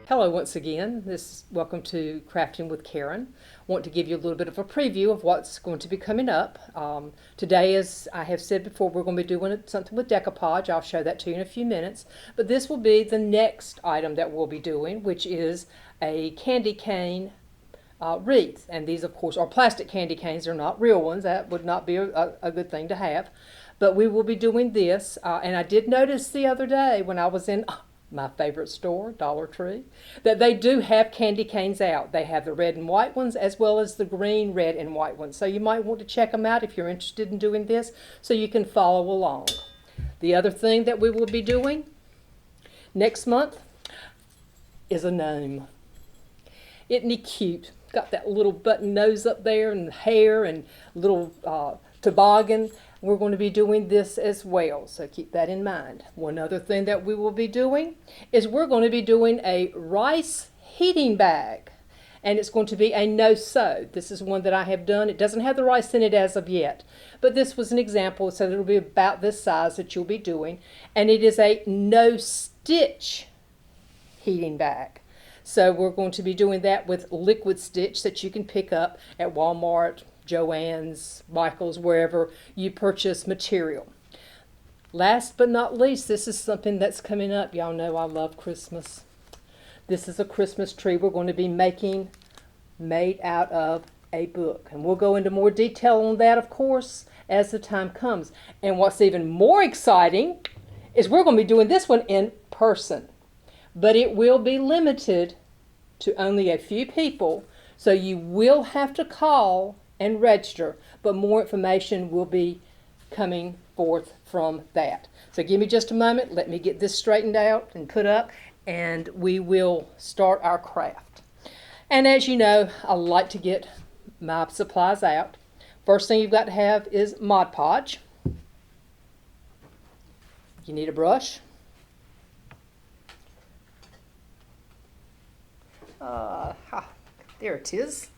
Hello once again. Welcome to Crafting with Karen. Want to give you a little bit of a preview of what's going to be coming up. Today, as I have said before, we're going to be doing something with decoupage. I'll show that to you in a few minutes. But this will be the next item that we'll be doing, which is a candy cane wreath. And these, of course, are plastic candy canes. They're not real ones. That would not be a good thing to have. But we will be doing this. And I did notice the other day when I was in my favorite store, Dollar Tree, that they do have candy canes out. They have the red and white ones as well as the green, red, and white ones. So you might want to check them out if you're interested in doing this so you can follow along. The other thing that we will be doing next month is a gnome. Isn't he cute? Got that little button nose up there and hair and little toboggan. We're going to be doing this as well, so keep that in mind. One other thing that we will be doing is we're going to be doing a rice heating bag, and it's going to be a no-sew. This is one that I have done. It doesn't have the rice in it as of yet, but this was an example, so it'll be about this size that you'll be doing, and it is a no-stitch heating bag. So we're going to be doing that with liquid stitch that you can pick up at Walmart, Joann's, Michael's, wherever you purchase material. Last but not least, this is something that's coming up. Y'all know I love Christmas. This is a Christmas tree we're going to be made out of a book. And we'll go into more detail on that, of course, as the time comes. And what's even more exciting is we're going to be doing this one in person. But it will be limited to only a few people, so you will have to call and register, but more information will be coming forth from that. So give me just a moment, let me get this straightened out and put up, and we will start our craft. And as you know, I like to get my supplies out. First thing you've got to have is Mod Podge. You need a brush. There it is.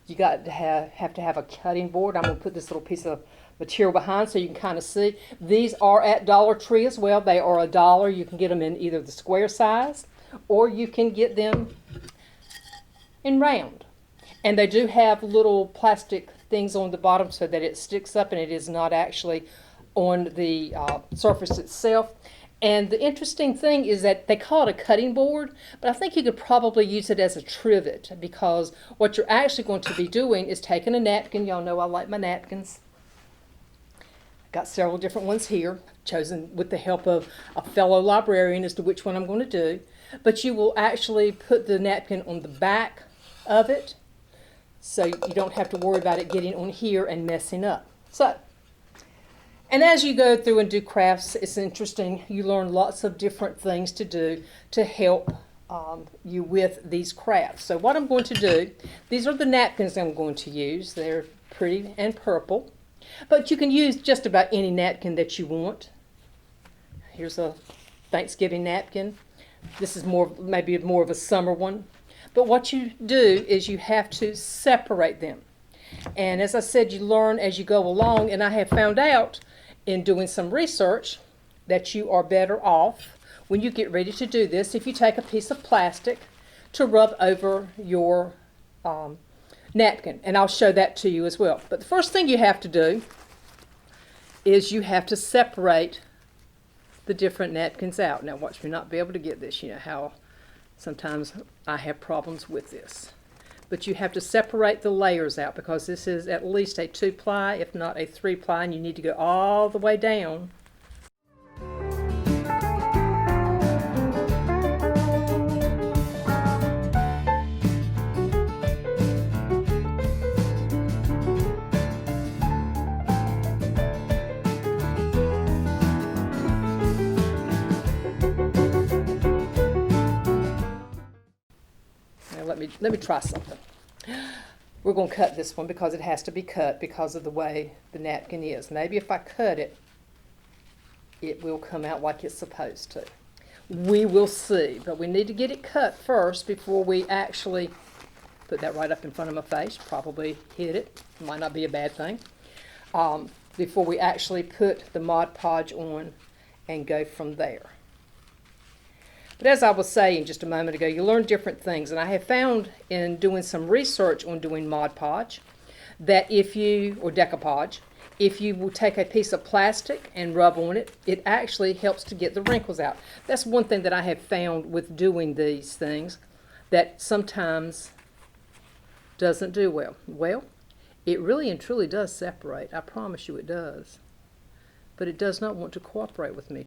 You got to have a cutting board. I'm going to put this little piece of material behind so you can kind of see. These are at Dollar Tree as well. They are $1. You can get them in either the square size or you can get them in round. And they do have little plastic things on the bottom so that it sticks up and it is not actually on the surface itself. And the interesting thing is that they call it a cutting board, but I think you could probably use it as a trivet, because what you're actually going to be doing is taking a napkin. Y'all know I like my napkins. I've got several different ones here, chosen with the help of a fellow librarian as to which one I'm going to do. But you will actually put the napkin on the back of it, so you don't have to worry about it getting on here and messing up. And as you go through and do crafts, it's interesting. You learn lots of different things to do to help you with these crafts. So what I'm going to do, these are the napkins I'm going to use. They're pretty and purple. But you can use just about any napkin that you want. Here's a Thanksgiving napkin. This is maybe more of a summer one. But what you do is you have to separate them. And as I said, you learn as you go along, and I have found out in doing some research that you are better off when you get ready to do this if you take a piece of plastic to rub over your napkin. And I'll show that to you as well. But the first thing you have to do is you have to separate the different napkins out. Now watch me not be able to get this. You know how sometimes I have problems with this. But you have to separate the layers out, because this is at least a 2-ply, if not a 3-ply, and you need to go all the way down. Let me try something. We're going to cut this one because it has to be cut because of the way the napkin is. Maybe if I cut it, it will come out like it's supposed to. We will see, but we need to get it cut first before we actually put that right up in front of my face. Probably hit it. Might not be a bad thing. Before we actually put the Mod Podge on and go from there. But as I was saying just a moment ago, you learn different things. And I have found in doing some research on doing Mod Podge that or decoupage, if you will take a piece of plastic and rub on it, it actually helps to get the wrinkles out. That's one thing that I have found with doing these things that sometimes doesn't do well. Well, it really and truly does separate. I promise you it does. But it does not want to cooperate with me.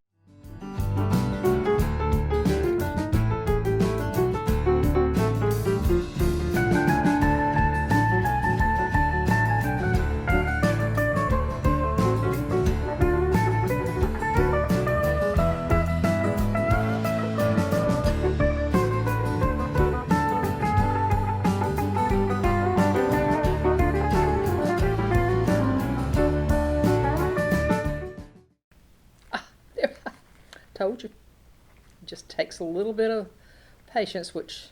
Told you. It just takes a little bit of patience, which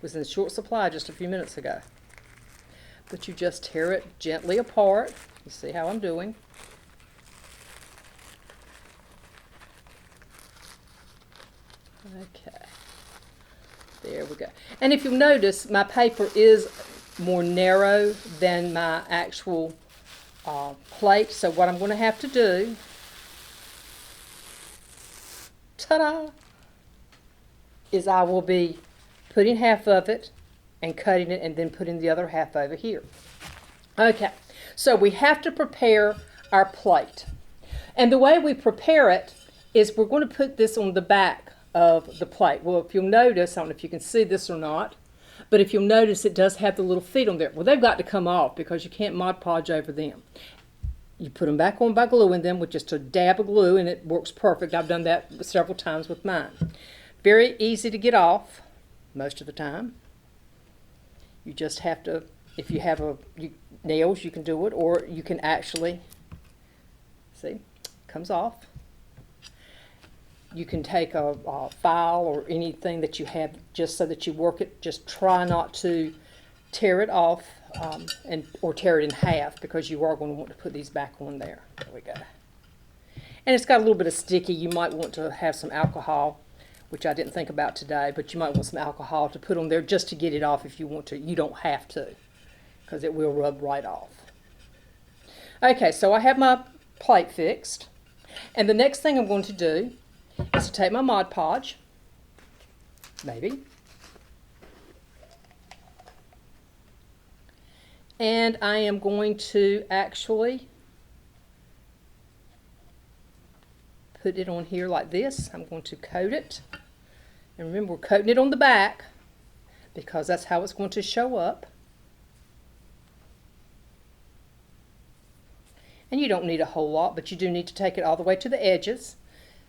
was in short supply just a few minutes ago. But you just tear it gently apart. You see how I'm doing. Okay. There we go. And if you'll notice, my paper is more narrow than my actual plate. So what I'm going to have to do, ta-da, is I will be putting half of it and cutting it and then putting the other half over here. Okay, so we have to prepare our plate. And the way we prepare it is we're going to put this on the back of the plate. Well, if you'll notice, I don't know if you can see this or not, but if you'll notice, it does have the little feet on there. Well, they've got to come off because you can't Mod Podge over them. You put them back on by gluing them with just a dab of glue, and it works perfect. I've done that several times with mine. Very easy to get off most of the time. You just have to, if you have nails, you can do it, or you can actually, see, comes off. You can take a file or anything that you have just so that you work it. Just try not to tear it off or tear it in half, because you are going to want to put these back on there. There we go. And it's got a little bit of sticky. You might want to have some alcohol, which I didn't think about today, but you might want some alcohol to put on there just to get it off if you want to. You don't have to, because it will rub right off. Okay, so I have my plate fixed. And the next thing I'm going to do is to take my Mod Podge, maybe, and I am going to actually put it on here like this. I'm going to coat it. And remember, we're coating it on the back because that's how it's going to show up. And you don't need a whole lot, but you do need to take it all the way to the edges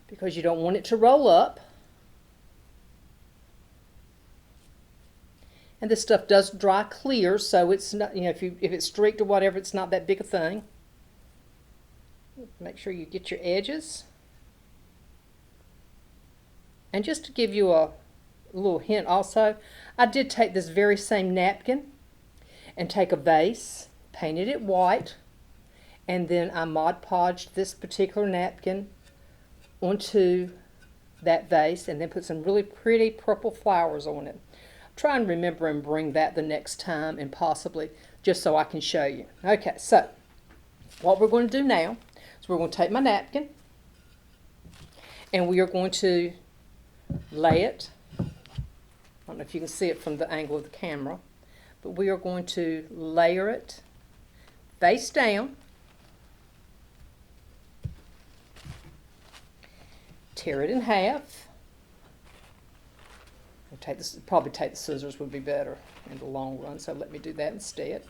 because you don't want it to roll up. And this stuff does dry clear, so it's not, you know, if it's streaked or whatever, it's not that big a thing. Make sure you get your edges. And just to give you a little hint also, I did take this very same napkin and take a vase, painted it white, and then I Mod Podged this particular napkin onto that vase and then put some really pretty purple flowers on it. Try and remember and bring that the next time, and possibly just so I can show you. Okay, so what we're going to do now is we're going to take my napkin and we are going to lay it. I don't know if you can see it from the angle of the camera, but we are going to layer it face down, tear it in half. Probably take the scissors would be better in the long run, so let me do that instead.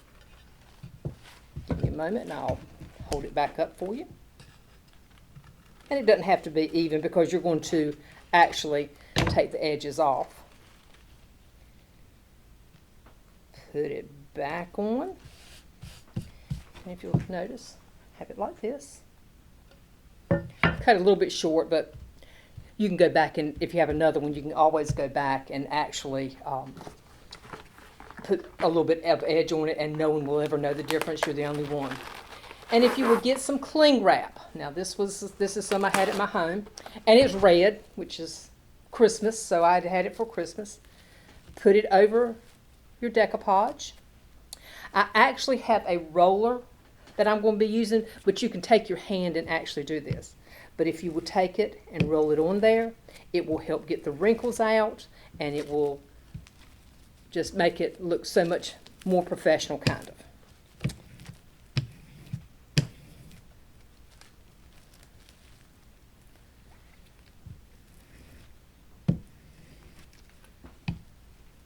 Give me a moment and I'll hold it back up for you. And it doesn't have to be even because you're going to actually take the edges off. Put it back on. And if you'll notice, have it like this. Cut a little bit short, but you can go back, and if you have another one, you can always go back and actually put a little bit of edge on it, and no one will ever know the difference. You're the only one. And if you would get some cling wrap, now this is some I had at my home, and it's red, which is Christmas, so I had it for Christmas. Put it over your decoupage. I actually have a roller that I'm going to be using, but you can take your hand and actually do this. But if you will take it and roll it on there, it will help get the wrinkles out, and it will just make it look so much more professional, kind of.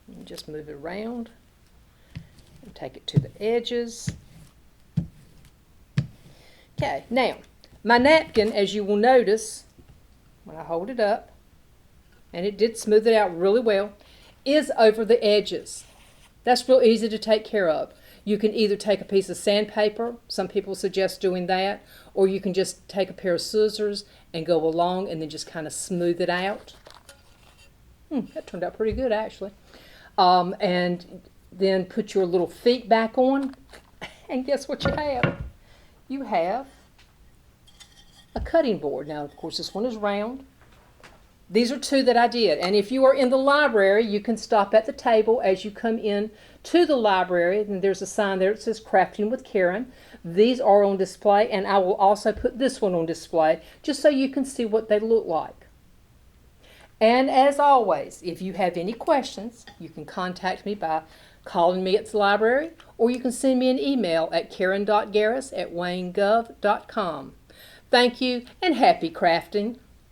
And just move it around and take it to the edges. Okay, now my napkin, as you will notice when I hold it up, and it did smooth it out really well, is over the edges. That's real easy to take care of. You can either take a piece of sandpaper, some people suggest doing that, or you can just take a pair of scissors and go along and then just kind of smooth it out. That turned out pretty good, actually. And then put your little feet back on, and guess what you have? You have a cutting board. Now, of course, this one is round. These are two that I did. And if you are in the library, you can stop at the table as you come in to the library. And there's a sign there that says Crafting with Karen. These are on display, and I will also put this one on display just so you can see what they look like. And as always, if you have any questions, you can contact me by calling me at the library, or you can send me an email at karen.garris@waynegov.com. Thank you, and happy crafting.